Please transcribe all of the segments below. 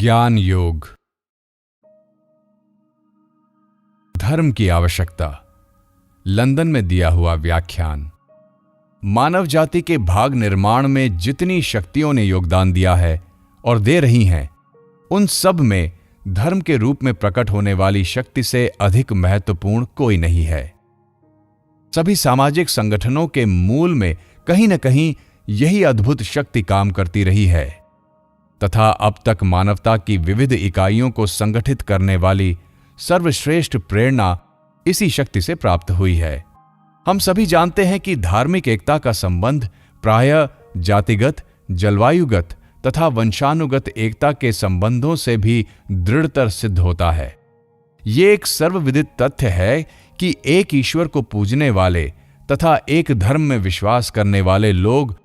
ज्ञान योग। धर्म की आवश्यकता। लंदन में दिया हुआ व्याख्यान। मानव जाति के भाग निर्माण में जितनी शक्तियों ने योगदान दिया है और दे रही हैं, उन सब में धर्म के रूप में प्रकट होने वाली शक्ति से अधिक महत्वपूर्ण कोई नहीं है। सभी सामाजिक संगठनों के मूल में कहीं न कहीं यही अद्भुत शक्ति काम करती रही है तथा अब तक मानवता की विविध इकाइयों को संगठित करने वाली सर्वश्रेष्ठ प्रेरणा इसी शक्ति से प्राप्त हुई है। हम सभी जानते हैं कि धार्मिक एकता का संबंध प्रायः जातिगत, जलवायुगत तथा वंशानुगत एकता के संबंधों से भी दृढ़तर सिद्ध होता है। ये एक सर्वविदित तथ्य है कि एक ईश्वर को पूजने वाले तथा एक धर्म में विश्वास करने वाले लोग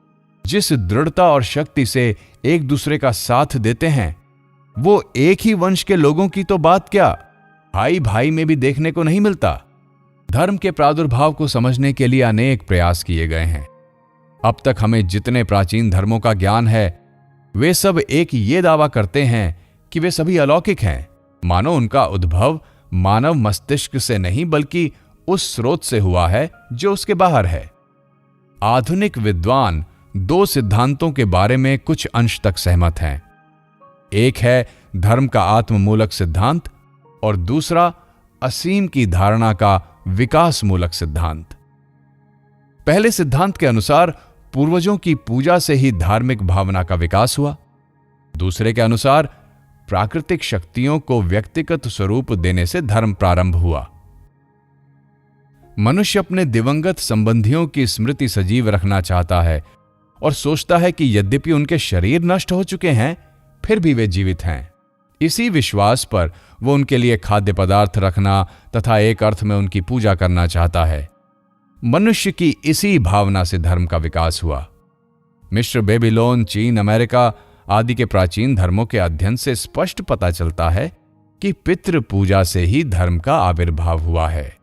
जिस दृढ़ता और शक्ति से एक दूसरे का साथ देते हैं, वो एक ही वंश के लोगों की तो बात क्या, भाई भाई में भी देखने को नहीं मिलता। धर्म के प्रादुर्भाव को समझने के लिए अनेक प्रयास किए गए हैं। अब तक हमें जितने प्राचीन धर्मों का ज्ञान है, वे सब एक ये दावा करते हैं कि वे सभी अलौकिक हैं, मानो उनका उद्भव मानव मस्तिष्क से नहीं बल्कि उस स्रोत से हुआ है जो उसके बाहर है। आधुनिक विद्वान दो सिद्धांतों के बारे में कुछ अंश तक सहमत हैं। एक है धर्म का आत्ममूलक सिद्धांत और दूसरा असीम की धारणा का विकास मूलक सिद्धांत। पहले सिद्धांत के अनुसार पूर्वजों की पूजा से ही धार्मिक भावना का विकास हुआ। दूसरे के अनुसार प्राकृतिक शक्तियों को व्यक्तिगत स्वरूप देने से धर्म प्रारंभ हुआ। मनुष्य अपने दिवंगत संबंधियों की स्मृति सजीव रखना चाहता है और सोचता है कि यद्यपि उनके शरीर नष्ट हो चुके हैं, फिर भी वे जीवित हैं। इसी विश्वास पर वो उनके लिए खाद्य पदार्थ रखना तथा एक अर्थ में उनकी पूजा करना चाहता है। मनुष्य की इसी भावना से धर्म का विकास हुआ। मिस्र, बेबीलोन, चीन, अमेरिका आदि के प्राचीन धर्मों के अध्ययन से स्पष्ट पता चलता है कि पितृ पूजा से ही धर्म का आविर्भाव हुआ है।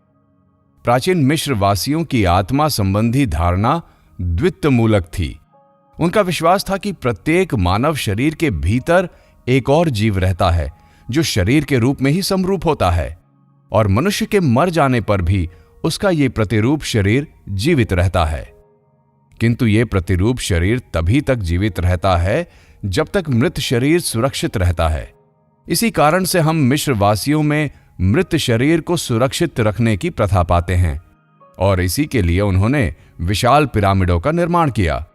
प्राचीन मिस्र वासियों की आत्मा संबंधी धारणा द्वित्व मूलक थी। उनका विश्वास था कि प्रत्येक मानव शरीर के भीतर एक और जीव रहता है जो शरीर के रूप में ही समरूप होता है और मनुष्य के मर जाने पर भी उसका ये प्रतिरूप शरीर जीवित रहता है। किंतु ये प्रतिरूप शरीर तभी तक जीवित रहता है जब तक मृत शरीर सुरक्षित रहता है। इसी कारण से हम मिस्र वासियों में मृत शरीर को सुरक्षित रखने की प्रथा पाते हैं और इसी के लिए उन्होंने विशाल पिरामिडों का निर्माण किया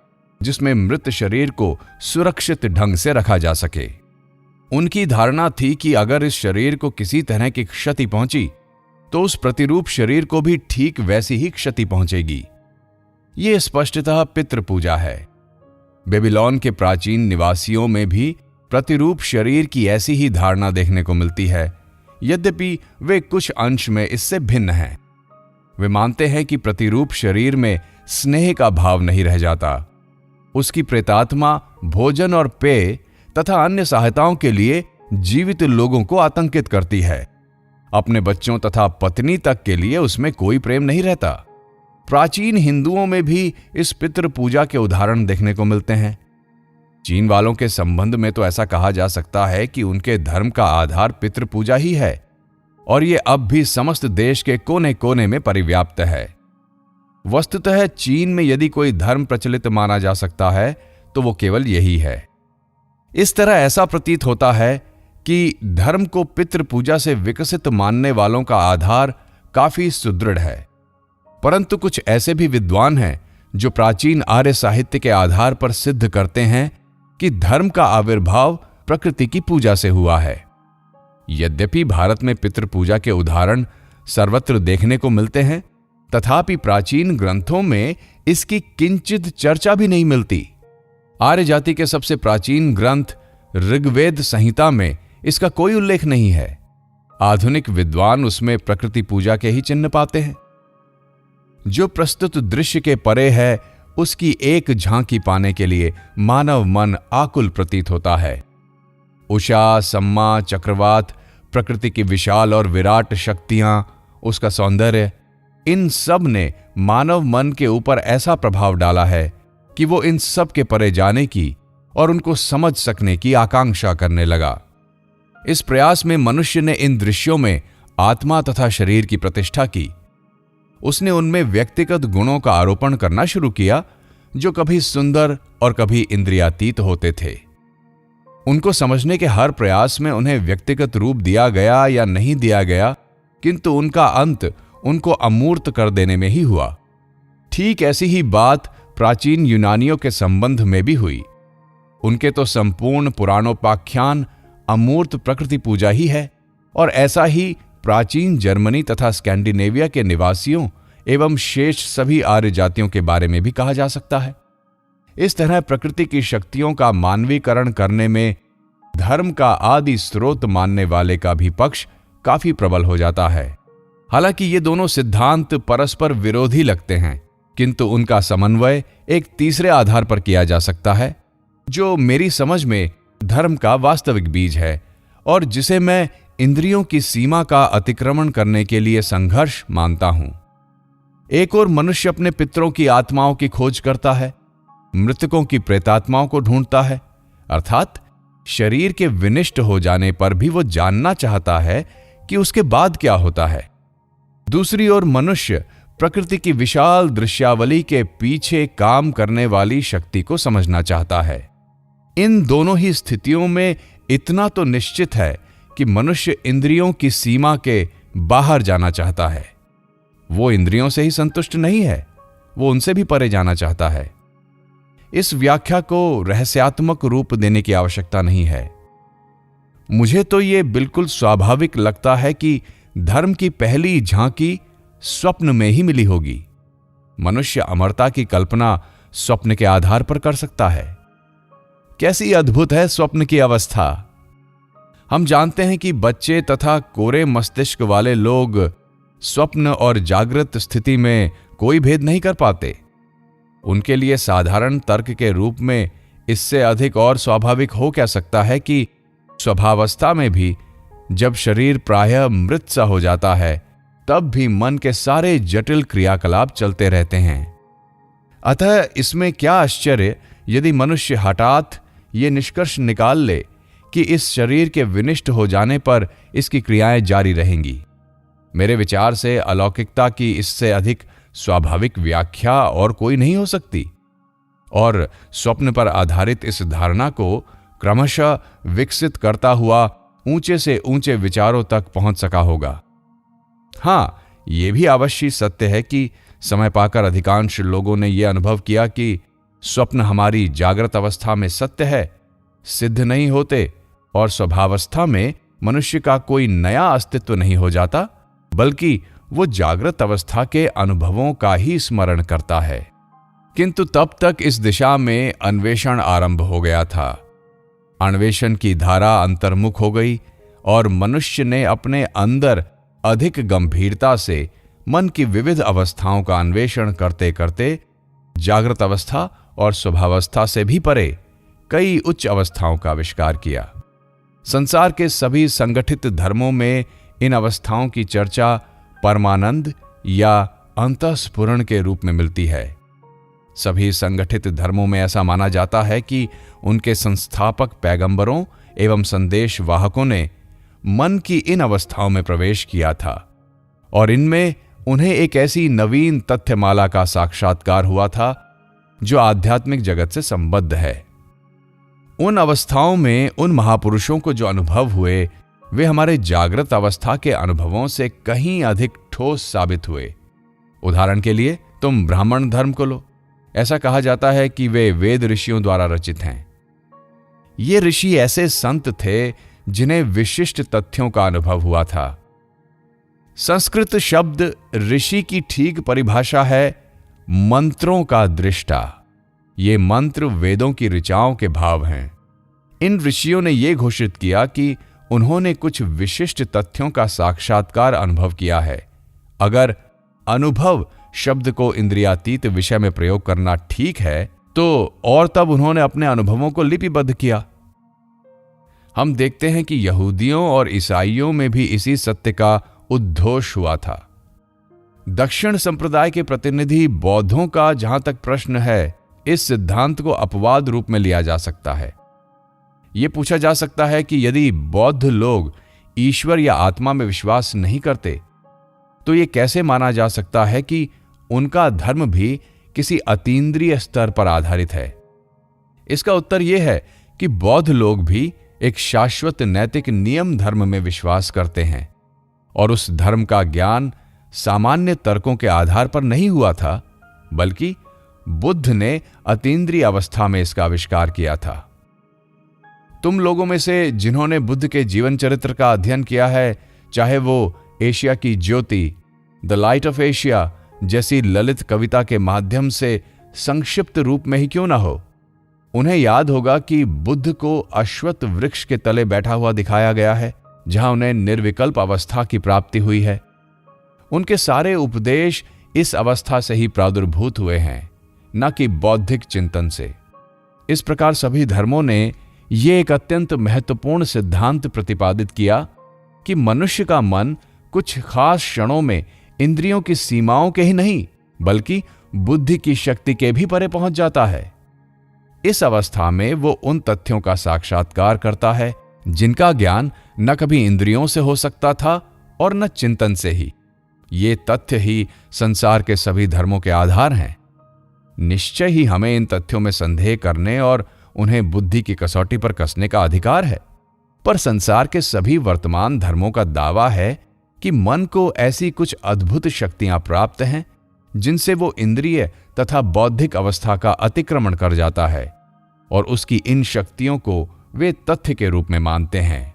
जिसमें मृत शरीर को सुरक्षित ढंग से रखा जा सके। उनकी धारणा थी कि अगर इस शरीर को किसी तरह की क्षति पहुंची तो उस प्रतिरूप शरीर को भी ठीक वैसी ही क्षति पहुंचेगी। ये स्पष्टतः पितृ पूजा है। बेबीलोन के प्राचीन निवासियों में भी प्रतिरूप शरीर की ऐसी ही धारणा देखने को मिलती है, यद्यपि वे कुछ अंश में इससे भिन्न हैं। वे मानते हैं कि प्रतिरूप शरीर में स्नेह का भाव नहीं रह जाता। उसकी प्रेतात्मा भोजन और पेय तथा अन्य सहायताओं के लिए जीवित लोगों को आतंकित करती है। अपने बच्चों तथा पत्नी तक के लिए उसमें कोई प्रेम नहीं रहता। प्राचीन हिंदुओं में भी इस पितृ पूजा के उदाहरण देखने को मिलते हैं। चीन वालों के संबंध में तो ऐसा कहा जा सकता है कि उनके धर्म का आधार पितृ पूजा ही है और ये अब भी समस्त देश के कोने कोने में परिव्याप्त है। वस्तुतः चीन में यदि कोई धर्म प्रचलित माना जा सकता है तो वो केवल यही है। इस तरह ऐसा प्रतीत होता है कि धर्म को पितृ पूजा से विकसित मानने वालों का आधार काफी सुदृढ़ है, परंतु कुछ ऐसे भी विद्वान हैं जो प्राचीन आर्य साहित्य के आधार पर सिद्ध करते हैं कि धर्म का आविर्भाव प्रकृति की पूजा से हुआ है। यद्यपि भारत में पितृ पूजा के उदाहरण सर्वत्र देखने को मिलते हैं, तथापि प्राचीन ग्रंथों में इसकी किंचित चर्चा भी नहीं मिलती। आर्य जाति के सबसे प्राचीन ग्रंथ ऋग्वेद संहिता में इसका कोई उल्लेख नहीं है। आधुनिक विद्वान उसमें प्रकृति पूजा के ही चिन्ह पाते हैं। जो प्रस्तुत दृश्य के परे है, उसकी एक झांकी पाने के लिए मानव मन आकुल प्रतीत होता है। उषा, सम्मा, चक्रवात, प्रकृति की विशाल और विराट शक्तियां, उसका सौंदर्य, इन सब ने मानव मन के ऊपर ऐसा प्रभाव डाला है कि वो इन सब के परे जाने की और उनको समझ सकने की आकांक्षा करने लगा। इस प्रयास में मनुष्य ने इन दृश्यों में आत्मा तथा शरीर की प्रतिष्ठा की। उसने उनमें व्यक्तिगत गुणों का आरोपण करना शुरू किया जो कभी सुंदर और कभी इंद्रियातीत होते थे। उनको समझने के हर प्रयास में उन्हें व्यक्तिगत रूप दिया गया या नहीं दिया गया, किंतु उनका अंत उनको अमूर्त कर देने में ही हुआ। ठीक ऐसी ही बात प्राचीन यूनानियों के संबंध में भी हुई। उनके तो संपूर्ण पुराणोपाख्यान अमूर्त प्रकृति पूजा ही है, और ऐसा ही प्राचीन जर्मनी तथा स्कैंडिनेविया के निवासियों एवं शेष सभी आर्य जातियों के बारे में भी कहा जा सकता है। इस तरह प्रकृति की शक्तियों का मानवीकरण करने में धर्म का आदि स्रोत मानने वाले का भी पक्ष काफी प्रबल हो जाता है। हालांकि ये दोनों सिद्धांत परस्पर विरोधी लगते हैं, किंतु उनका समन्वय एक तीसरे आधार पर किया जा सकता है, जो मेरी समझ में धर्म का वास्तविक बीज है और जिसे मैं इंद्रियों की सीमा का अतिक्रमण करने के लिए संघर्ष मानता हूं। एक और मनुष्य अपने पितरों की आत्माओं की खोज करता है, मृतकों की प्रेतात्माओं को ढूंढता है, अर्थात शरीर के विनिष्ट हो जाने पर भी वो जानना चाहता है कि उसके बाद क्या होता है। दूसरी ओर मनुष्य प्रकृति की विशाल दृश्यावली के पीछे काम करने वाली शक्ति को समझना चाहता है। इन दोनों ही स्थितियों में इतना तो निश्चित है कि मनुष्य इंद्रियों की सीमा के बाहर जाना चाहता है। वो इंद्रियों से ही संतुष्ट नहीं है, वो उनसे भी परे जाना चाहता है। इस व्याख्या को रहस्यात्मक रूप देने की आवश्यकता नहीं है। मुझे तो ये बिल्कुल स्वाभाविक लगता है कि धर्म की पहली झांकी स्वप्न में ही मिली होगी। मनुष्य अमरता की कल्पना स्वप्न के आधार पर कर सकता है। कैसी अद्भुत है स्वप्न की अवस्था। हम जानते हैं कि बच्चे तथा कोरे मस्तिष्क वाले लोग स्वप्न और जागृत स्थिति में कोई भेद नहीं कर पाते। उनके लिए साधारण तर्क के रूप में इससे अधिक और स्वाभाविक हो क्या सकता है कि स्वभावस्था में भी जब शरीर प्रायः मृत सा हो जाता है, तब भी मन के सारे जटिल क्रियाकलाप चलते रहते हैं। अतः इसमें क्या आश्चर्य यदि मनुष्य हठात ये निष्कर्ष निकाल ले कि इस शरीर के विनिष्ट हो जाने पर इसकी क्रियाएं जारी रहेंगी। मेरे विचार से अलौकिकता की इससे अधिक स्वाभाविक व्याख्या और कोई नहीं हो सकती, और स्वप्न पर आधारित इस धारणा को क्रमशः विकसित करता हुआ ऊंचे से ऊंचे विचारों तक पहुंच सका होगा। हां, यह भी अवश्य सत्य है कि समय पाकर अधिकांश लोगों ने यह अनुभव किया कि स्वप्न हमारी जागृत अवस्था में सत्य है, सिद्ध नहीं होते, और स्वभावस्था में मनुष्य का कोई नया अस्तित्व नहीं हो जाता, बल्कि वो जागृत अवस्था के अनुभवों का ही स्मरण करता है। किंतु तब तक इस दिशा में अन्वेषण आरंभ हो गया था। अन्वेषण की धारा अंतर्मुख हो गई और मनुष्य ने अपने अंदर अधिक गंभीरता से मन की विविध अवस्थाओं का अन्वेषण करते करते जागृत अवस्था और स्वभावस्था से भी परे कई उच्च अवस्थाओं का आविष्कार किया। संसार के सभी संगठित धर्मों में इन अवस्थाओं की चर्चा परमानंद या अंतःस्फुरण के रूप में मिलती है। सभी संगठित धर्मों में ऐसा माना जाता है कि उनके संस्थापक पैगंबरों एवं संदेश वाहकों ने मन की इन अवस्थाओं में प्रवेश किया था और इनमें उन्हें एक ऐसी नवीन तथ्यमाला का साक्षात्कार हुआ था जो आध्यात्मिक जगत से संबद्ध है। उन अवस्थाओं में उन महापुरुषों को जो अनुभव हुए वे हमारे जागृत अवस्था के अनुभवों से कहीं अधिक ठोस साबित हुए। उदाहरण के लिए तुम ब्राह्मण धर्म को लो। ऐसा कहा जाता है कि वे वेद ऋषियों द्वारा रचित हैं। ये ऋषि ऐसे संत थे जिन्हें विशिष्ट तथ्यों का अनुभव हुआ था। संस्कृत शब्द ऋषि की ठीक परिभाषा है मंत्रों का दृष्टा। ये मंत्र वेदों की ऋचाओं के भाव हैं। इन ऋषियों ने यह घोषित किया कि उन्होंने कुछ विशिष्ट तथ्यों का साक्षात्कार अनुभव किया है। अगर अनुभव शब्द को इंद्रियातीत विषय में प्रयोग करना ठीक है तो और तब उन्होंने अपने अनुभवों को लिपिबद्ध किया। हम देखते हैं कि यहूदियों और ईसाइयों में भी इसी सत्य का उद्घोष हुआ था। दक्षिण संप्रदाय के प्रतिनिधि बौद्धों का जहां तक प्रश्न है, इस सिद्धांत को अपवाद रूप में लिया जा सकता है। ये पूछा जा सकता है कि यदि बौद्ध लोग ईश्वर या आत्मा में विश्वास नहीं करते, तो ये कैसे माना जा सकता है कि उनका धर्म भी किसी अतीन्द्रिय स्तर पर आधारित है? इसका उत्तर यह है कि बौद्ध लोग भी एक शाश्वत नैतिक नियम धर्म में विश्वास करते हैं, और उस धर्म का ज्ञान सामान्य तर्कों के आधार पर नहीं हुआ था, बल्कि बुद्ध ने अतीन्द्रिय अवस्था में इसका आविष्कार किया था। तुम लोगों में से जिन्होंने बुद्ध के जीवन चरित्र का अध्ययन किया है, चाहे वो एशिया की ज्योति, द लाइट ऑफ एशिया जैसी ललित कविता के माध्यम से संक्षिप्त रूप में ही क्यों ना हो, उन्हें याद होगा कि बुद्ध को अश्वत्थ वृक्ष के तले बैठा हुआ दिखाया गया है, जहां उन्हें निर्विकल्प अवस्था की प्राप्ति हुई है। उनके सारे उपदेश इस अवस्था से ही प्रादुर्भूत हुए हैं, न कि बौद्धिक चिंतन से। इस प्रकार सभी धर्मों ने ये एक अत्यंत महत्वपूर्ण सिद्धांत प्रतिपादित किया कि मनुष्य का मन कुछ खास क्षणों में इंद्रियों की सीमाओं के ही नहीं, बल्कि बुद्धि की शक्ति के भी परे पहुंच जाता है। इस अवस्था में वो उन तथ्यों का साक्षात्कार करता है जिनका ज्ञान न कभी इंद्रियों से हो सकता था और न चिंतन से ही। ये तथ्य ही संसार के सभी धर्मों के आधार हैं। निश्चय ही हमें इन तथ्यों में संदेह करने और उन्हें बुद्धि की कसौटी पर कसने का अधिकार है, पर संसार के सभी वर्तमान धर्मों का दावा है कि मन को ऐसी कुछ अद्भुत शक्तियां प्राप्त हैं जिनसे वो इंद्रिय तथा बौद्धिक अवस्था का अतिक्रमण कर जाता है, और उसकी इन शक्तियों को वे तथ्य के रूप में मानते हैं।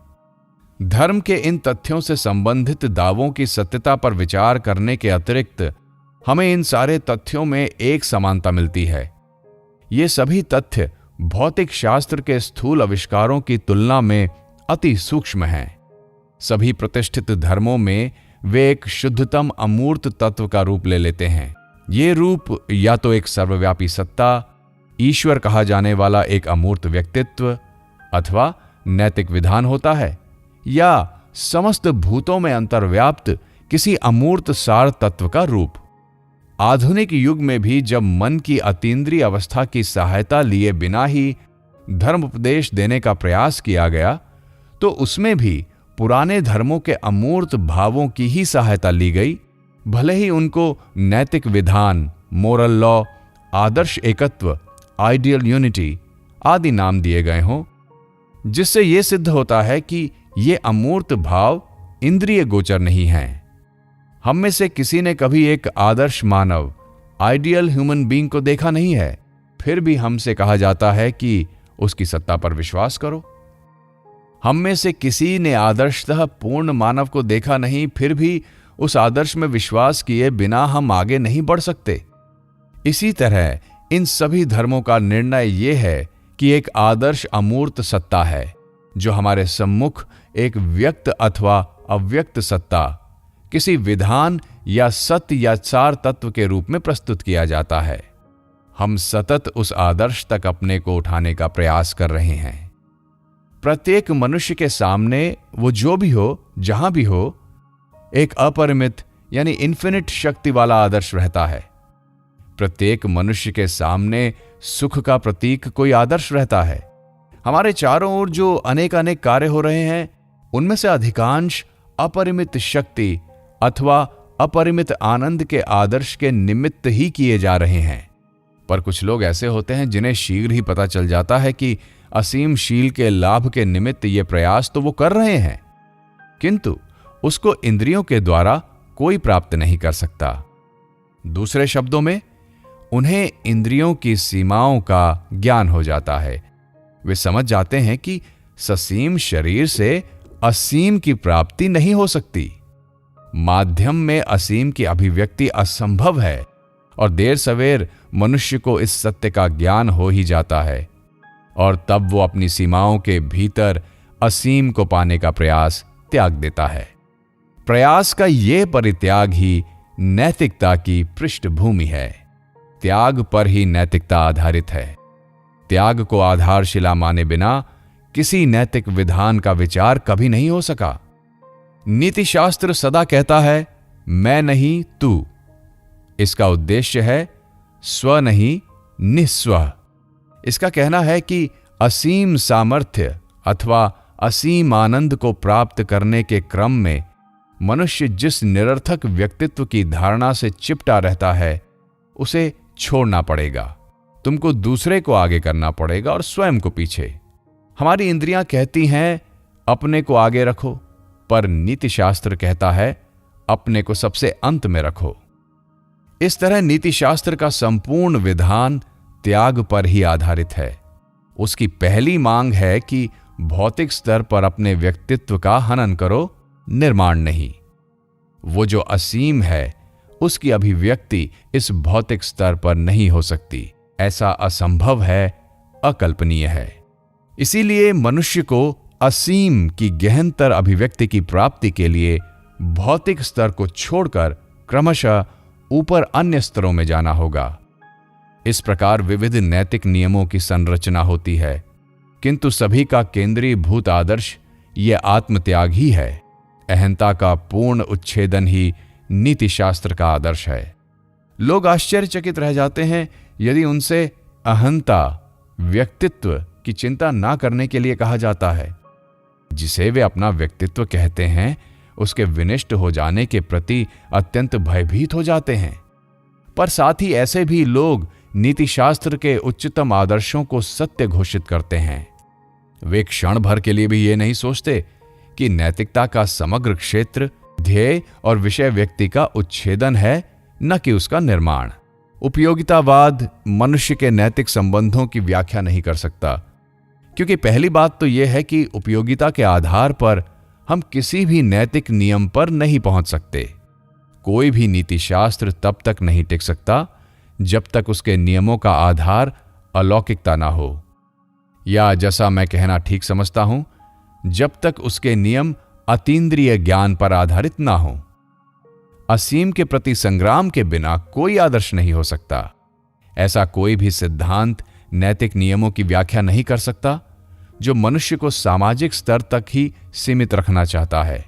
धर्म के इन तथ्यों से संबंधित दावों की सत्यता पर विचार करने के अतिरिक्त हमें इन सारे तथ्यों में एक समानता मिलती है। ये सभी तथ्य भौतिक शास्त्र के स्थूल आविष्कारों की तुलना में अति सूक्ष्म हैं। सभी प्रतिष्ठित धर्मों में वे एक शुद्धतम अमूर्त तत्व का रूप ले लेते हैं। ये रूप या तो एक सर्वव्यापी सत्ता, ईश्वर कहा जाने वाला एक अमूर्त व्यक्तित्व अथवा नैतिक विधान होता है, या समस्त भूतों में अंतर्व्याप्त किसी अमूर्त सार तत्व का रूप। आधुनिक युग में भी जब मन की अतीन्द्रिय अवस्था की सहायता लिए बिना ही धर्म उपदेश देने का प्रयास किया गया, तो उसमें भी पुराने धर्मों के अमूर्त भावों की ही सहायता ली गई, भले ही उनको नैतिक विधान, मोरल लॉ, आदर्श एकत्व, आइडियल यूनिटी आदि नाम दिए गए हों, जिससे यह सिद्ध होता है कि ये अमूर्त भाव इंद्रिय गोचर नहीं हैं। हम में से किसी ने कभी एक आदर्श मानव, आइडियल ह्यूमन बीइंग को देखा नहीं है, फिर भी हमसे कहा जाता है कि उसकी सत्ता पर विश्वास करो। हम में से किसी ने आदर्शतः पूर्ण मानव को देखा नहीं, फिर भी उस आदर्श में विश्वास किए बिना हम आगे नहीं बढ़ सकते। इसी तरह इन सभी धर्मों का निर्णय यह है कि एक आदर्श अमूर्त सत्ता है, जो हमारे सम्मुख एक व्यक्त अथवा अव्यक्त सत्ता, किसी विधान या सत्य या सार तत्व के रूप में प्रस्तुत किया जाता है। हम सतत उस आदर्श तक अपने को उठाने का प्रयास कर रहे हैं। प्रत्येक मनुष्य के सामने वो जो भी हो, जहां भी हो, एक अपरिमित यानी इन्फिनिट शक्ति वाला आदर्श रहता है। प्रत्येक मनुष्य के सामने सुख का प्रतीक कोई आदर्श रहता है। हमारे चारों ओर जो अनेक अनेक कार्य हो रहे हैं, उनमें से अधिकांश अपरिमित शक्ति अथवा अपरिमित आनंद के आदर्श के निमित्त ही किए जा रहे हैं। पर कुछ लोग ऐसे होते हैं जिन्हें शीघ्र ही पता चल जाता है कि असीम शील के लाभ के निमित्त ये प्रयास तो वो कर रहे हैं, किंतु उसको इंद्रियों के द्वारा कोई प्राप्त नहीं कर सकता। दूसरे शब्दों में, उन्हें इंद्रियों की सीमाओं का ज्ञान हो जाता है। वे समझ जाते हैं कि ससीम शरीर से असीम की प्राप्ति नहीं हो सकती। माध्यम में असीम की अभिव्यक्ति असंभव है, और देर सवेर मनुष्य को इस सत्य का ज्ञान हो ही जाता है, और तब वो अपनी सीमाओं के भीतर असीम को पाने का प्रयास त्याग देता है। प्रयास का ये परित्याग ही नैतिकता की पृष्ठभूमि है। त्याग पर ही नैतिकता आधारित है। त्याग को आधारशिला माने बिना किसी नैतिक विधान का विचार कभी नहीं हो सका। नीतिशास्त्र सदा कहता है, मैं नहीं तू। इसका उद्देश्य है स्व नहीं निस्व। इसका कहना है कि असीम सामर्थ्य अथवा असीम आनंद को प्राप्त करने के क्रम में मनुष्य जिस निरर्थक व्यक्तित्व की धारणा से चिपटा रहता है, उसे छोड़ना पड़ेगा। तुमको दूसरे को आगे करना पड़ेगा और स्वयं को पीछे। हमारी इंद्रियां कहती हैं अपने को आगे रखो, पर नीतिशास्त्र कहता है अपने को सबसे अंत में रखो। इस तरह नीतिशास्त्र का संपूर्ण विधान त्याग पर ही आधारित है। उसकी पहली मांग है कि भौतिक स्तर पर अपने व्यक्तित्व का हनन करो, निर्माण नहीं। वो जो असीम है, उसकी अभिव्यक्ति इस भौतिक स्तर पर नहीं हो सकती। ऐसा असंभव है, अकल्पनीय है। इसीलिए मनुष्य को असीम की गहनतर अभिव्यक्ति की प्राप्ति के लिए भौतिक स्तर को छोड़कर क्रमशः ऊपर अन्य स्तरों में जाना होगा। इस प्रकार विविध नैतिक नियमों की संरचना होती है, किंतु सभी का केंद्रीय भूत आदर्श ये आत्मत्याग ही है। अहंता का पूर्ण उच्छेदन ही नीतिशास्त्र का आदर्श है। लोग आश्चर्यचकित रह जाते हैं यदि उनसे अहंता, व्यक्तित्व की चिंता ना करने के लिए कहा जाता है। जिसे वे अपना व्यक्तित्व कहते हैं, उसके विनिष्ट हो जाने के प्रति अत्यंत भयभीत हो जाते हैं। पर साथ ही ऐसे भी लोग नीतिशास्त्र के उच्चतम आदर्शों को सत्य घोषित करते हैं। वे क्षण भर के लिए भी ये नहीं सोचते कि नैतिकता का समग्र क्षेत्र ध्येय और विषय व्यक्ति का उच्छेदन है, न कि उसका निर्माण। उपयोगितावाद मनुष्य के नैतिक संबंधों की व्याख्या नहीं कर सकता, क्योंकि पहली बात तो यह है कि उपयोगिता के आधार पर हम किसी भी नैतिक नियम पर नहीं पहुंच सकते। कोई भी नीतिशास्त्र तब तक नहीं टिक सकता जब तक उसके नियमों का आधार अलौकिकता ना हो, या जैसा मैं कहना ठीक समझता हूं, जब तक उसके नियम अतीन्द्रिय ज्ञान पर आधारित ना हो। असीम के प्रति संग्राम के बिना कोई आदर्श नहीं हो सकता। ऐसा कोई भी सिद्धांत नैतिक नियमों की व्याख्या नहीं कर सकता जो मनुष्य को सामाजिक स्तर तक ही सीमित रखना चाहता है।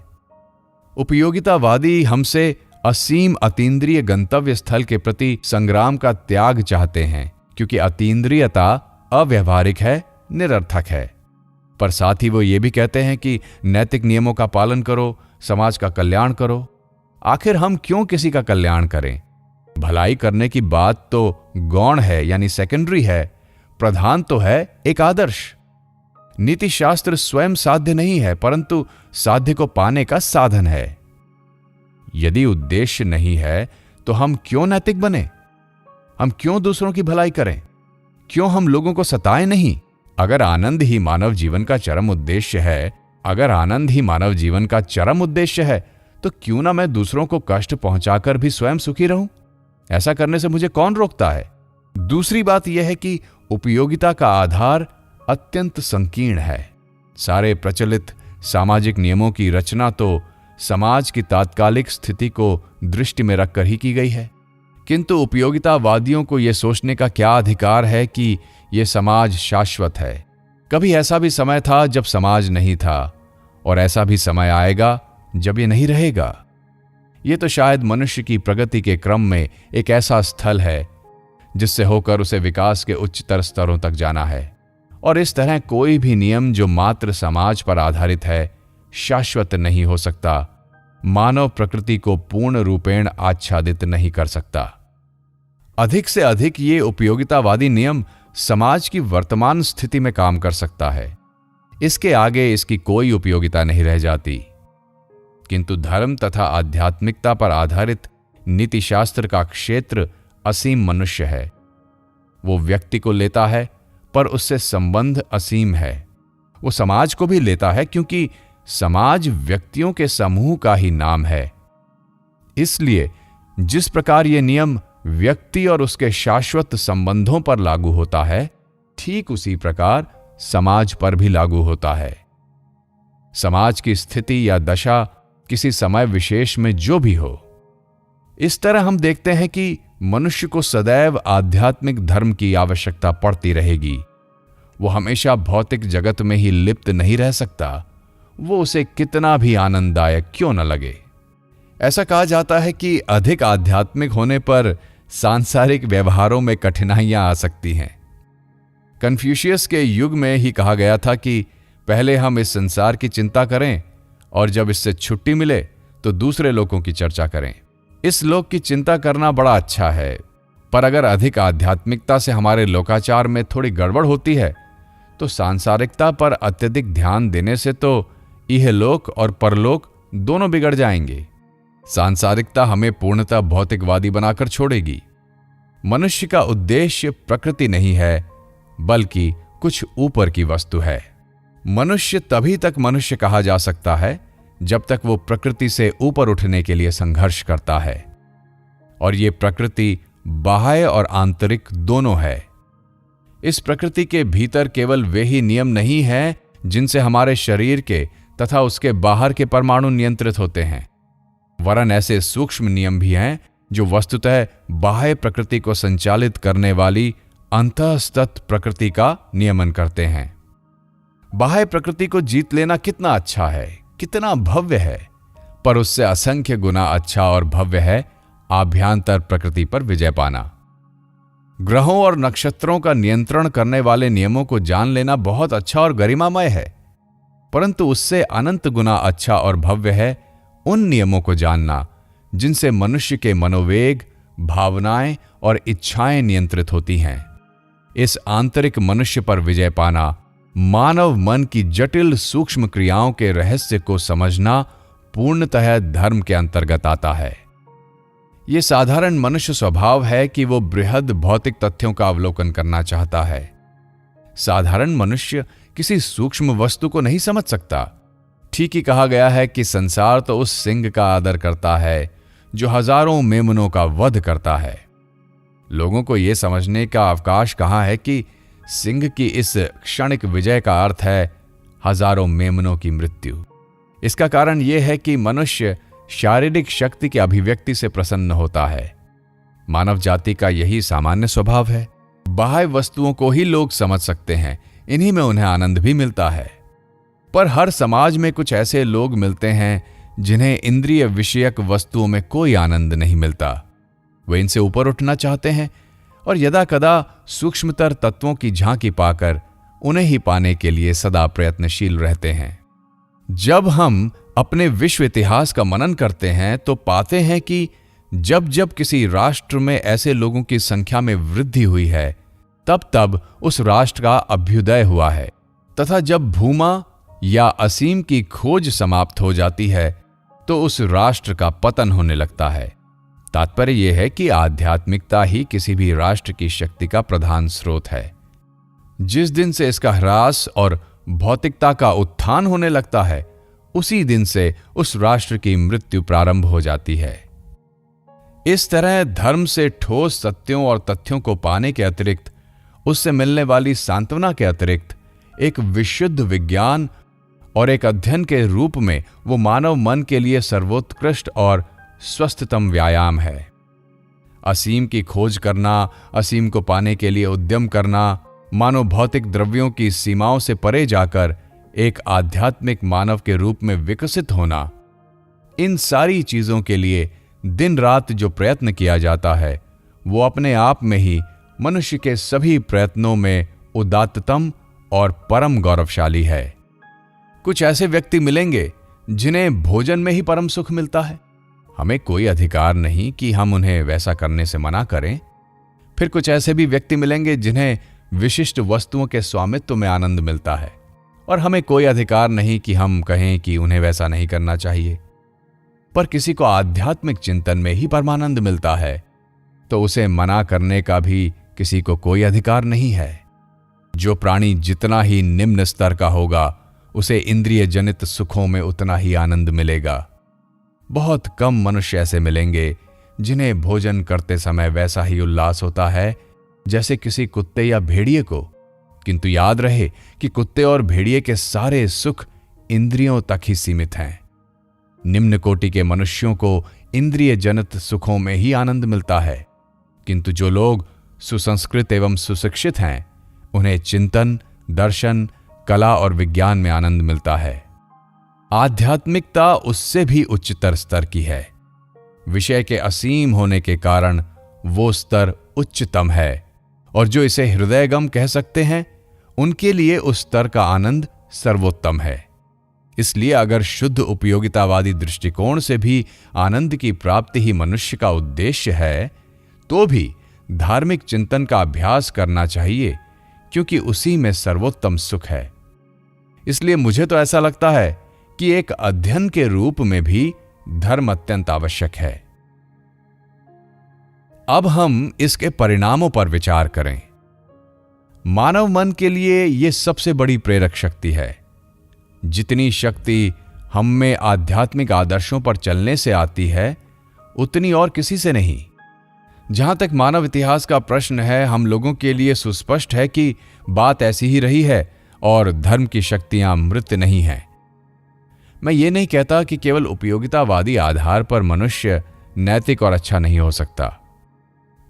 उपयोगितावादी हमसे असीम अतीन्द्रिय गंतव्य स्थल के प्रति संग्राम का त्याग चाहते हैं, क्योंकि अतीन्द्रियता अव्यवहारिक है, निरर्थक है। पर साथ ही वो ये भी कहते हैं कि नैतिक नियमों का पालन करो, समाज का कल्याण करो। आखिर हम क्यों किसी का कल्याण करें? भलाई करने की बात तो गौण है, यानी सेकेंडरी है। प्रधान तो है एक आदर्श। नीतिशास्त्र स्वयं साध्य नहीं है, परंतु साध्य को पाने का साधन है। यदि उद्देश्य नहीं है तो हम क्यों नैतिक बने? हम क्यों दूसरों की भलाई करें? क्यों हम लोगों को सताएं नहीं? अगर आनंद ही मानव जीवन का चरम उद्देश्य है, तो क्यों ना मैं दूसरों को कष्ट पहुंचाकर भी स्वयं सुखी रहूं? ऐसा करने से मुझे कौन रोकता है? दूसरी बात यह है कि उपयोगिता का आधार अत्यंत संकीर्ण है। सारे प्रचलित सामाजिक नियमों की रचना तो समाज की तात्कालिक स्थिति को दृष्टि में रखकर ही की गई है, किंतु उपयोगितावादियों को यह सोचने का क्या अधिकार है कि यह समाज शाश्वत है? कभी ऐसा भी समय था जब समाज नहीं था, और ऐसा भी समय आएगा जब ये नहीं रहेगा। ये तो शायद मनुष्य की प्रगति के क्रम में एक ऐसा स्थल है जिससे होकर उसे विकास के उच्चतर स्तरों तक जाना है, और इस तरह कोई भी नियम जो मात्र समाज पर आधारित है शाश्वत नहीं हो सकता, मानव प्रकृति को पूर्ण रूपेण आच्छादित नहीं कर सकता। अधिक से अधिक ये उपयोगितावादी नियम समाज की वर्तमान स्थिति में काम कर सकता है, इसके आगे इसकी कोई उपयोगिता नहीं रह जाती। किंतु धर्म तथा आध्यात्मिकता पर आधारित नीतिशास्त्र का क्षेत्र असीम मनुष्य है। वो व्यक्ति को लेता है, पर उससे संबंध असीम है। वो समाज को भी लेता है, क्योंकि समाज व्यक्तियों के समूह का ही नाम है। इसलिए जिस प्रकार ये नियम व्यक्ति और उसके शाश्वत संबंधों पर लागू होता है, ठीक उसी प्रकार समाज पर भी लागू होता है। समाज की स्थिति या दशा किसी समय विशेष में जो भी हो, इस तरह हम देखते हैं कि मनुष्य को सदैव आध्यात्मिक धर्म की आवश्यकता पड़ती रहेगी। वो हमेशा भौतिक जगत में ही लिप्त नहीं रह सकता, वो उसे कितना भी आनंददायक क्यों न लगे। ऐसा कहा जाता है कि अधिक आध्यात्मिक होने पर सांसारिक व्यवहारों में कठिनाइयां आ सकती हैं। कन्फ्यूशियस के युग में ही कहा गया था कि पहले हम इस संसार की चिंता करें और जब इससे छुट्टी मिले तो दूसरे लोगों की चर्चा करें। इस लोक की चिंता करना बड़ा अच्छा है, पर अगर अधिक आध्यात्मिकता से हमारे लोकाचार में थोड़ी गड़बड़ होती है तो सांसारिकता पर अत्यधिक ध्यान देने से तो इहलोक और परलोक दोनों बिगड़ जाएंगे। सांसारिकता हमें पूर्णतः भौतिकवादी बनाकर छोड़ेगी। मनुष्य का उद्देश्य प्रकृति नहीं है, बल्कि कुछ ऊपर की वस्तु है। मनुष्य तभी तक मनुष्य कहा जा सकता है जब तक वो प्रकृति से ऊपर उठने के लिए संघर्ष करता है, और ये प्रकृति बाह्य और आंतरिक दोनों है। इस प्रकृति के भीतर केवल वे ही नियम नहीं हैं जिनसे हमारे शरीर के तथा उसके बाहर के परमाणु नियंत्रित होते हैं, वरन ऐसे सूक्ष्म नियम भी हैं जो वस्तुतः बाह्य प्रकृति को संचालित करने वाली अंतःस्थ प्रकृति का नियमन करते हैं। बाह्य प्रकृति को जीत लेना कितना अच्छा है, कितना भव्य है, पर उससे असंख्य गुना अच्छा और भव्य है आभ्यंतर प्रकृति पर विजय पाना। ग्रहों और नक्षत्रों का नियंत्रण करने वाले नियमों को जान लेना बहुत अच्छा और गरिमामय है, परंतु उससे अनंत गुना अच्छा और भव्य है उन नियमों को जानना जिनसे मनुष्य के मनोवेग, भावनाएं और इच्छाएं नियंत्रित होती हैं। इस आंतरिक मनुष्य पर विजय पाना, मानव मन की जटिल सूक्ष्म क्रियाओं के रहस्य को समझना पूर्णतः धर्म के अंतर्गत आता है। यह साधारण मनुष्य स्वभाव है कि वो बृहद भौतिक तथ्यों का अवलोकन करना चाहता है। साधारण मनुष्य किसी सूक्ष्म वस्तु को नहीं समझ सकता। ठीक ही कहा गया है कि संसार तो उस सिंह का आदर करता है जो हजारों मेमनों का वध करता है। लोगों को यह समझने का अवकाश कहां है कि सिंह की इस क्षणिक विजय का अर्थ है हजारों मेमनों की मृत्यु। इसका कारण यह है कि मनुष्य शारीरिक शक्ति की अभिव्यक्ति से प्रसन्न होता है। मानव जाति का यही सामान्य स्वभाव है। बाह्य वस्तुओं को ही लोग समझ सकते हैं, इन्हीं में उन्हें आनंद भी मिलता है। पर हर समाज में कुछ ऐसे लोग मिलते हैं जिन्हें इंद्रिय विषयक वस्तुओं में कोई आनंद नहीं मिलता। वे इनसे ऊपर उठना चाहते हैं और यदाकदा सूक्ष्मतर तत्वों की झांकी पाकर उन्हें ही पाने के लिए सदा प्रयत्नशील रहते हैं। जब हम अपने विश्व इतिहास का मनन करते हैं तो पाते हैं कि जब जब किसी राष्ट्र में ऐसे लोगों की संख्या में वृद्धि हुई है, तब तब उस राष्ट्र का अभ्युदय हुआ है, तथा जब भूमा या असीम की खोज समाप्त हो जाती है तो उस राष्ट्र का पतन होने लगता है। तात्पर्य यह है कि आध्यात्मिकता ही किसी भी राष्ट्र की शक्ति का प्रधान स्रोत है। जिस दिन से इसका ह्रास और भौतिकता का उत्थान होने लगता है, उसी दिन से उस राष्ट्र की मृत्यु प्रारंभ हो जाती है। इस तरह धर्म से ठोस सत्यों और तथ्यों को पाने के अतिरिक्त, उससे मिलने वाली सांत्वना के अतिरिक्त, एक विशुद्ध विज्ञान और एक अध्ययन के रूप में वो मानव मन के लिए सर्वोत्कृष्ट और स्वस्थतम व्यायाम है। असीम की खोज करना, असीम को पाने के लिए उद्यम करना, मानो भौतिक द्रव्यों की सीमाओं से परे जाकर एक आध्यात्मिक मानव के रूप में विकसित होना, इन सारी चीजों के लिए दिन रात जो प्रयत्न किया जाता है, वो अपने आप में ही मनुष्य के सभी प्रयत्नों में उदात्ततम और परम गौरवशाली है। कुछ ऐसे व्यक्ति मिलेंगे जिन्हें भोजन में ही परम सुख मिलता है। हमें कोई अधिकार नहीं कि हम उन्हें वैसा करने से मना करें। फिर कुछ ऐसे भी व्यक्ति मिलेंगे जिन्हें विशिष्ट वस्तुओं के स्वामित्व में आनंद मिलता है, और हमें कोई अधिकार नहीं कि हम कहें कि उन्हें वैसा नहीं करना चाहिए। पर किसी को आध्यात्मिक चिंतन में ही परमानंद मिलता है, तो उसे मना करने का भी किसी को कोई अधिकार नहीं है। जो प्राणी जितना ही निम्न स्तर का होगा, उसे इंद्रिय जनित सुखों में उतना ही आनंद मिलेगा। बहुत कम मनुष्य ऐसे मिलेंगे जिन्हें भोजन करते समय वैसा ही उल्लास होता है जैसे किसी कुत्ते या भेड़िए को। किंतु याद रहे कि कुत्ते और भेड़िए के सारे सुख इंद्रियों तक ही सीमित हैं। निम्न कोटि के मनुष्यों को इंद्रिय जनित सुखों में ही आनंद मिलता है, किंतु जो लोग सुसंस्कृत एवं सुशिक्षित हैं, उन्हें चिंतन, दर्शन, कला और विज्ञान में आनंद मिलता है। आध्यात्मिकता उससे भी उच्चतर स्तर की है। विषय के असीम होने के कारण वो स्तर उच्चतम है, और जो इसे हृदयगम कह सकते हैं, उनके लिए उस स्तर का आनंद सर्वोत्तम है। इसलिए अगर शुद्ध उपयोगितावादी दृष्टिकोण से भी आनंद की प्राप्ति ही मनुष्य का उद्देश्य है, तो भी धार्मिक चिंतन का अभ्यास करना चाहिए, क्योंकि उसी में सर्वोत्तम सुख है। इसलिए मुझे तो ऐसा लगता है कि एक अध्ययन के रूप में भी धर्म अत्यंत आवश्यक है। अब हम इसके परिणामों पर विचार करें। मानव मन के लिए यह सबसे बड़ी प्रेरक शक्ति है। जितनी शक्ति हम में आध्यात्मिक आदर्शों पर चलने से आती है, उतनी और किसी से नहीं। जहां तक मानव इतिहास का प्रश्न है, हम लोगों के लिए सुस्पष्ट है कि बात ऐसी ही रही है और धर्म की शक्तियां मृत नहीं हैं। मैं ये नहीं कहता कि केवल उपयोगितावादी आधार पर मनुष्य नैतिक और अच्छा नहीं हो सकता।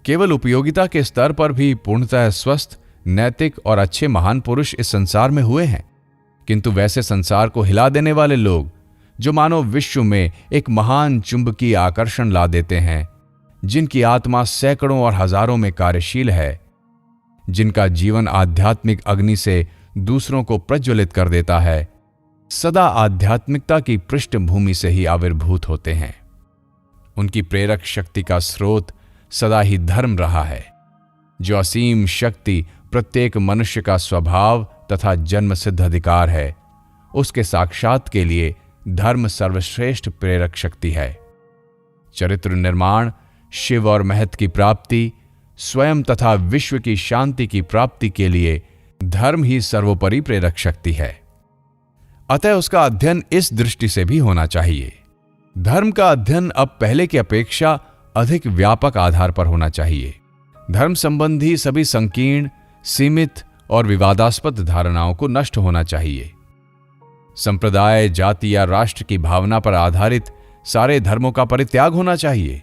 केवल उपयोगिता के स्तर पर भी पूर्णतः स्वस्थ, नैतिक और अच्छे महान पुरुष इस संसार में हुए हैं। किंतु वैसे संसार को हिला देने वाले लोग, जो मानव विश्व में एक महान चुंबकीय आकर्षण ला देते हैं, जिनकी आत्मा सैकड़ों और हजारों में कार्यशील है, जिनका जीवन आध्यात्मिक अग्नि से दूसरों को प्रज्वलित कर देता है, सदा आध्यात्मिकता की पृष्ठभूमि से ही आविर्भूत होते हैं। उनकी प्रेरक शक्ति का स्रोत सदा ही धर्म रहा है। जो असीम शक्ति प्रत्येक मनुष्य का स्वभाव तथा जन्म सिद्ध अधिकार है, उसके साक्षात के लिए धर्म सर्वश्रेष्ठ प्रेरक शक्ति है। चरित्र निर्माण, शिव और महत्व की प्राप्ति, स्वयं तथा विश्व की शांति की प्राप्ति के लिए धर्म ही सर्वोपरि प्रेरक शक्ति है। अतः उसका अध्ययन इस दृष्टि से भी होना चाहिए। धर्म का अध्ययन अब पहले की अपेक्षा अधिक व्यापक आधार पर होना चाहिए। धर्म संबंधी सभी संकीर्ण, सीमित और विवादास्पद धारणाओं को नष्ट होना चाहिए। संप्रदाय, जाति या राष्ट्र की भावना पर आधारित सारे धर्मों का परित्याग होना चाहिए।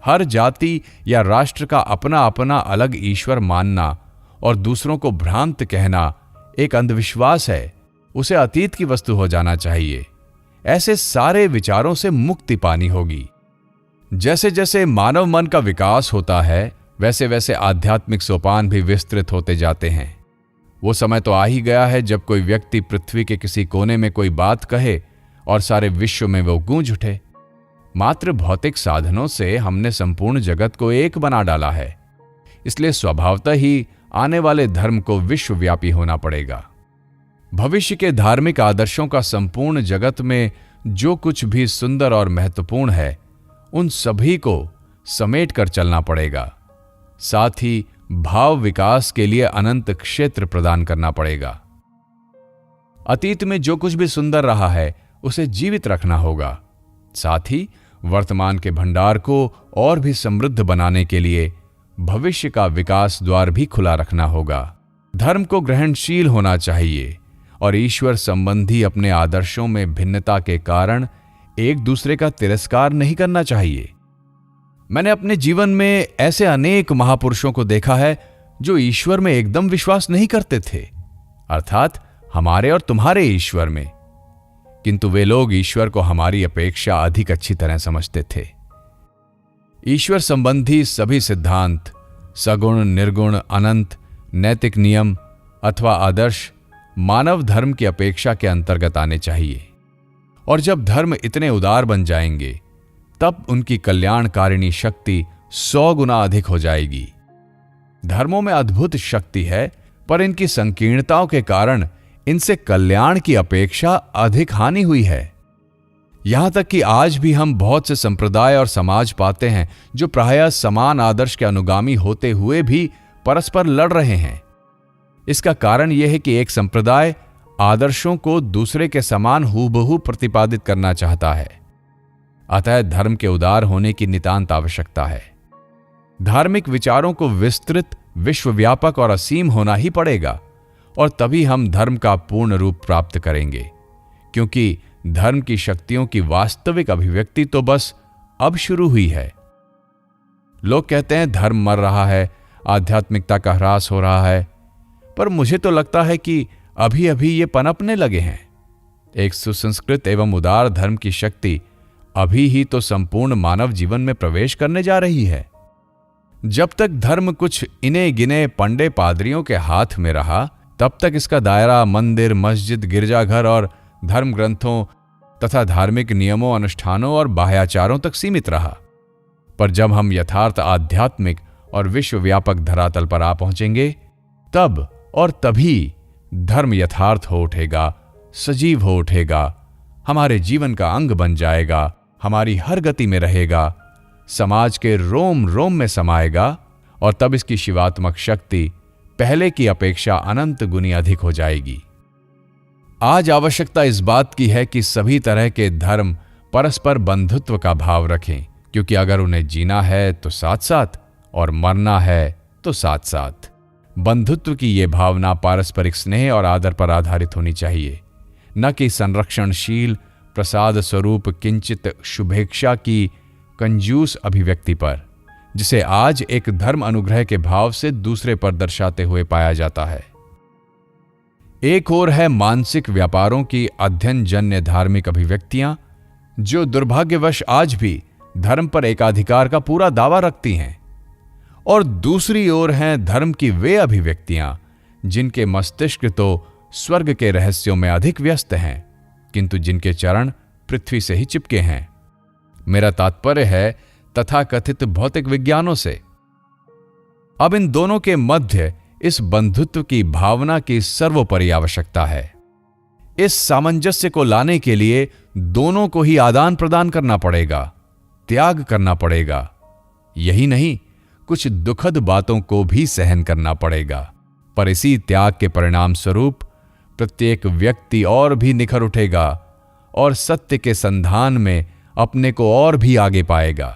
हर जाति या राष्ट्र का अपना अपना अलग ईश्वर मानना और दूसरों को भ्रांत कहना एक अंधविश्वास है, उसे अतीत की वस्तु हो जाना चाहिए। ऐसे सारे विचारों से मुक्ति पानी होगी। जैसे जैसे मानव मन का विकास होता है, वैसे वैसे आध्यात्मिक सोपान भी विस्तृत होते जाते हैं। वो समय तो आ ही गया है जब कोई व्यक्ति पृथ्वी के किसी कोने में कोई बात कहे और सारे विश्व में वो गूंज उठे। मात्र भौतिक साधनों से हमने संपूर्ण जगत को एक बना डाला है। इसलिए स्वभावतः ही आने वाले धर्म को विश्वव्यापी होना पड़ेगा। भविष्य के धार्मिक आदर्शों का संपूर्ण जगत में जो कुछ भी सुंदर और महत्वपूर्ण है, उन सभी को समेट कर चलना पड़ेगा। साथ ही भाव विकास के लिए अनंत क्षेत्र प्रदान करना पड़ेगा। अतीत में जो कुछ भी सुंदर रहा है, उसे जीवित रखना होगा। साथ ही वर्तमान के भंडार को और भी समृद्ध बनाने के लिए भविष्य का विकास द्वार भी खुला रखना होगा। धर्म को ग्रहणशील होना चाहिए और ईश्वर संबंधी अपने आदर्शों में भिन्नता के कारण एक दूसरे का तिरस्कार नहीं करना चाहिए। मैंने अपने जीवन में ऐसे अनेक महापुरुषों को देखा है जो ईश्वर में एकदम विश्वास नहीं करते थे, अर्थात हमारे और तुम्हारे ईश्वर में, किंतु वे लोग ईश्वर को हमारी अपेक्षा अधिक अच्छी तरह समझते थे। ईश्वर संबंधी सभी सिद्धांत, सगुण, निर्गुण, अनंत, नैतिक नियम अथवा आदर्श मानव धर्म की अपेक्षा के अंतर्गत आने चाहिए। और जब धर्म इतने उदार बन जाएंगे, तब उनकी कल्याणकारिणी शक्ति 100 गुना अधिक हो जाएगी। धर्मों में अद्भुत शक्ति है, पर इनकी संकीर्णताओं के कारण इनसे कल्याण की अपेक्षा अधिक हानि हुई है। यहां तक कि आज भी हम बहुत से संप्रदाय और समाज पाते हैं जो प्रायः समान आदर्श के अनुगामी होते हुए भी परस्पर लड़ रहे हैं। इसका कारण यह है कि एक संप्रदाय आदर्शों को दूसरे के समान हूबहू प्रतिपादित करना चाहता है। अतः धर्म के उदार होने की नितांत आवश्यकता है। धार्मिक विचारों को विस्तृत, विश्वव्यापक और असीम होना ही पड़ेगा, और तभी हम धर्म का पूर्ण रूप प्राप्त करेंगे, क्योंकि धर्म की शक्तियों की वास्तविक अभिव्यक्ति तो बस अब शुरू हुई है। लोग कहते हैं धर्म मर रहा है, आध्यात्मिकता का ह्रास हो रहा है, पर मुझे तो लगता है कि अभी अभी ये पनपने लगे हैं। एक सुसंस्कृत एवं उदार धर्म की शक्ति अभी ही तो संपूर्ण मानव जीवन में प्रवेश करने जा रही है। जब तक धर्म कुछ इने गिने पंडे पादरियों के हाथ में रहा, तब तक इसका दायरा मंदिर, मस्जिद, गिरजाघर और धर्म ग्रंथों तथा धार्मिक नियमों, अनुष्ठानों और बाह्याचारों तक सीमित रहा। पर जब हम यथार्थ आध्यात्मिक और विश्वव्यापक धरातल पर आ पहुंचेंगे, तब और तभी धर्म यथार्थ हो उठेगा, सजीव हो उठेगा, हमारे जीवन का अंग बन जाएगा, हमारी हर गति में रहेगा, समाज के रोम रोम में समाएगा और तब इसकी शिवात्मक शक्ति पहले की अपेक्षा अनंत गुनी अधिक हो जाएगी। आज आवश्यकता इस बात की है कि सभी तरह के धर्म परस्पर बंधुत्व का भाव रखें, क्योंकि अगर उन्हें जीना है तो साथ साथ और मरना है तो साथ साथ। बंधुत्व की ये भावना पारस्परिक स्नेह और आदर पर आधारित होनी चाहिए, न कि संरक्षणशील प्रसाद स्वरूप किंचित शुभेच्छा की कंजूस अभिव्यक्ति पर, जिसे आज एक धर्म अनुग्रह के भाव से दूसरे पर दर्शाते हुए पाया जाता है। एक ओर है मानसिक व्यापारों की अध्ययनजन्य धार्मिक अभिव्यक्तियां, जो दुर्भाग्यवश आज भी धर्म पर एकाधिकार का पूरा दावा रखती हैं, और दूसरी ओर हैं धर्म की वे अभिव्यक्तियां जिनके मस्तिष्क तो स्वर्ग के रहस्यों में अधिक व्यस्त हैं, किंतु जिनके चरण पृथ्वी से ही चिपके हैं। मेरा तात्पर्य है तथाकथित भौतिक विज्ञानों से। अब इन दोनों के मध्य इस बंधुत्व की भावना की सर्वोपरि आवश्यकता है। इस सामंजस्य को लाने के लिए दोनों को ही आदान प्रदान करना पड़ेगा, त्याग करना पड़ेगा। यही नहीं, कुछ दुखद बातों को भी सहन करना पड़ेगा। पर इसी त्याग के परिणाम स्वरूप प्रत्येक व्यक्ति और भी निखर उठेगा और सत्य के संधान में अपने को और भी आगे पाएगा।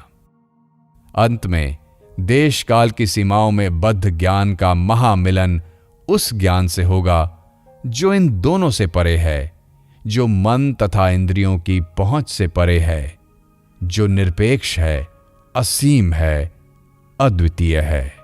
अंत में देश काल की सीमाओं में बद्ध ज्ञान का महामिलन उस ज्ञान से होगा जो इन दोनों से परे है, जो मन तथा इंद्रियों की पहुंच से परे है, जो निरपेक्ष है, असीम है, अद्वितीय है।